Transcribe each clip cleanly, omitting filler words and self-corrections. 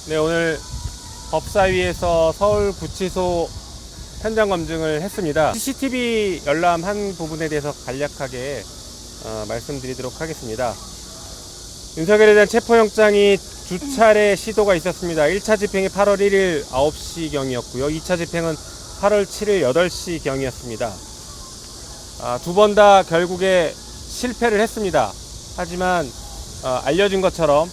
네, 오늘 법사위에서 서울구치소 현장 검증을 했습니다. CCTV 열람한 부분에 대해서 간략하게 말씀드리도록 하겠습니다. 윤석열에 대한 체포영장이 두 차례 시도가 있었습니다. 1차 집행이 8월 1일 9시경이었고요. 2차 집행은 8월 7일 8시경이었습니다. 두 번 다 결국에 실패를 했습니다. 하지만 알려진 것처럼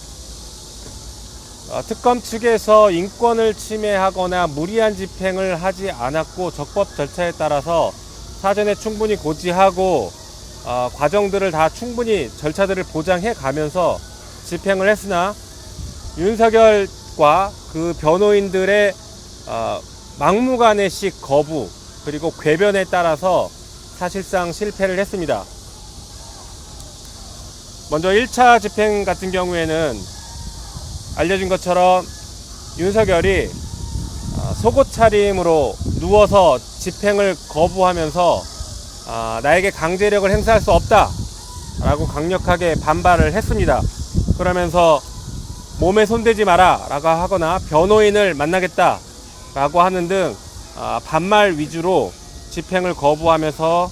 특검 측에서 인권을 침해하거나 무리한 집행을 하지 않았고 적법 절차에 따라서 사전에 충분히 고지하고 과정들을 다 충분히 절차들을 보장해 가면서 집행을 했으나 윤석열과 그 변호인들의 막무가내식 거부 그리고 궤변에 따라서 사실상 실패를 했습니다. 먼저 1차 집행 같은 경우에는 알려진 것처럼 윤석열이 속옷 차림으로 누워서 집행을 거부하면서 나에게 강제력을 행사할 수 없다 라고 강력하게 반발을 했습니다. 그러면서 몸에 손대지 마라 라고 하거나 변호인을 만나겠다 라고 하는 등 반말 위주로 집행을 거부하면서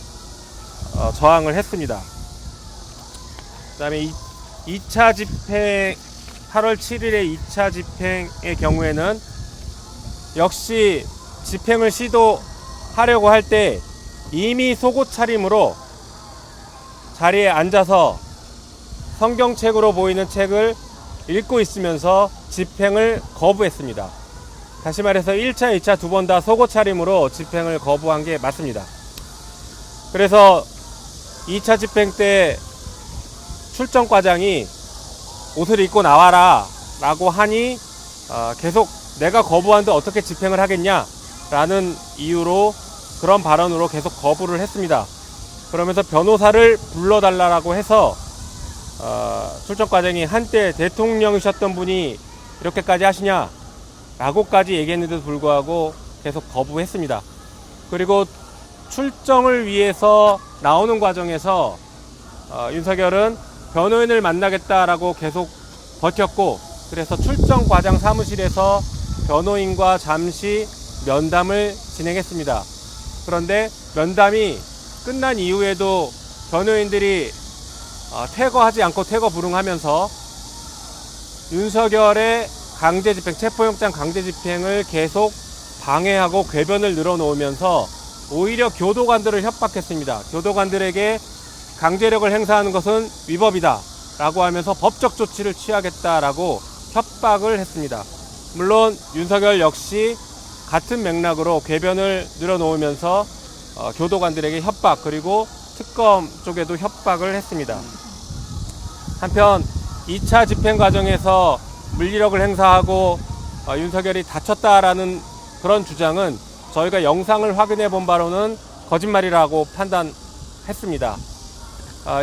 저항을 했습니다. 그 다음에 2차 집행 8월 7일의 2차 집행의 경우에는 역시 집행을 시도하려고 할 때 이미 속옷 차림으로 자리에 앉아서 성경책으로 보이는 책을 읽고 있으면서 집행을 거부했습니다. 다시 말해서 1차, 2차 두 번 다 속옷 차림으로 집행을 거부한 게 맞습니다. 그래서 2차 집행 때 출정과장이 옷을 입고 나와라 라고 하니 계속 내가 거부하는데 어떻게 집행을 하겠냐 라는 이유로 그런 발언으로 계속 거부를 했습니다. 그러면서 변호사를 불러달라고 해서 출정과장이 한때 대통령이셨던 분이 이렇게까지 하시냐 라고까지 얘기했는데도 불구하고 계속 거부했습니다. 그리고 출정을 위해서 나오는 과정에서 윤석열은 변호인을 만나겠다라고 계속 버텼고, 그래서 출정과장 사무실에서 변호인과 잠시 면담을 진행했습니다. 그런데 면담이 끝난 이후에도 변호인들이 퇴거하지 않고 퇴거 불응하면서 윤석열의 강제집행, 체포영장 강제집행을 계속 방해하고 궤변을 늘어놓으면서 오히려 교도관들을 협박했습니다. 교도관들에게 강제력을 행사하는 것은 위법이다 라고 하면서 법적 조치를 취하겠다라고 협박을 했습니다. 물론 윤석열 역시 같은 맥락으로 궤변을 늘어놓으면서 교도관들에게 협박, 그리고 특검 쪽에도 협박을 했습니다. 한편 2차 집행 과정에서 물리력을 행사하고 윤석열이 다쳤다라는 그런 주장은 저희가 영상을 확인해 본 바로는 거짓말이라고 판단했습니다.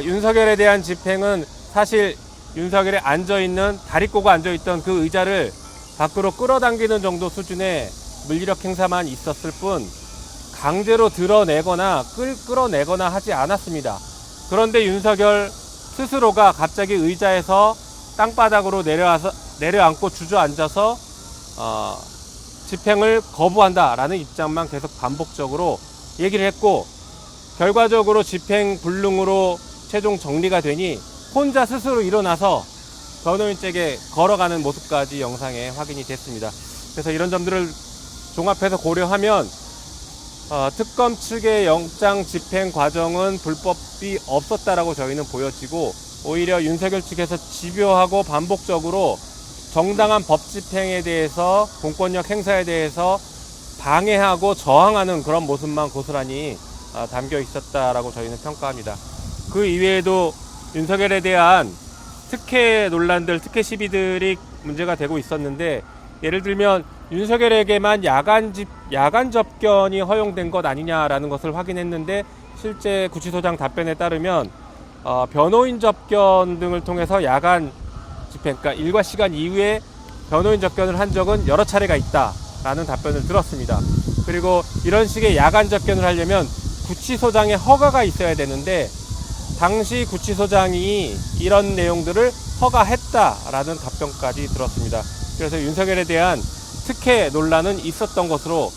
윤석열에 대한 집행은 사실 윤석열이 앉아있는, 다리 꼬고 앉아있던 그 의자를 밖으로 끌어당기는 정도 수준의 물리력 행사만 있었을 뿐 강제로 드러내거나 끌어내거나 하지 않았습니다. 그런데 윤석열 스스로가 갑자기 의자에서 땅바닥으로 내려앉고 주저앉아서 집행을 거부한다라는 입장만 계속 반복적으로 얘기를 했고, 결과적으로 집행 불능으로 최종 정리가 되니 혼자 스스로 일어나서 변호인 쪽에 걸어가는 모습까지 영상에 확인이 됐습니다. 그래서 이런 점들을 종합해서 고려하면 특검 측의 영장 집행 과정은 불법이 없었다라고 저희는 보여지고, 오히려 윤석열 측에서 집요하고 반복적으로 정당한 법 집행에 대해서, 공권력 행사에 대해서 방해하고 저항하는 그런 모습만 고스란히 담겨 있었다라고 저희는 평가합니다. 그 이외에도 윤석열에 대한 특혜 논란들, 특혜 시비들이 문제가 되고 있었는데, 예를 들면 윤석열에게만 야간 접견이 허용된 것 아니냐라는 것을 확인했는데, 실제 구치소장 답변에 따르면 변호인 접견 등을 통해서 야간 집행, 그러니까 일과 시간 이후에 변호인 접견을 한 적은 여러 차례가 있다라는 답변을 들었습니다. 그리고 이런 식의 야간 접견을 하려면 구치소장의 허가가 있어야 되는데, 당시 구치소장이 이런 내용들을 허가했다라는 답변까지 들었습니다. 그래서 윤석열에 대한 특혜 논란은 있었던 것으로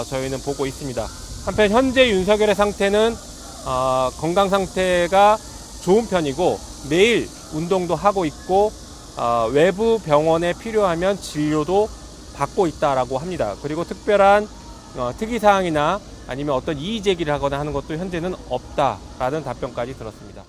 저희는 보고 있습니다. 한편 현재 윤석열의 상태는 건강 상태가 좋은 편이고 매일 운동도 하고 있고 외부 병원에 필요하면 진료도 받고 있다라고 합니다. 그리고 특별한 특이사항이나 아니면 어떤 이의 제기를 하거나 하는 것도 현재는 없다라는 답변까지 들었습니다.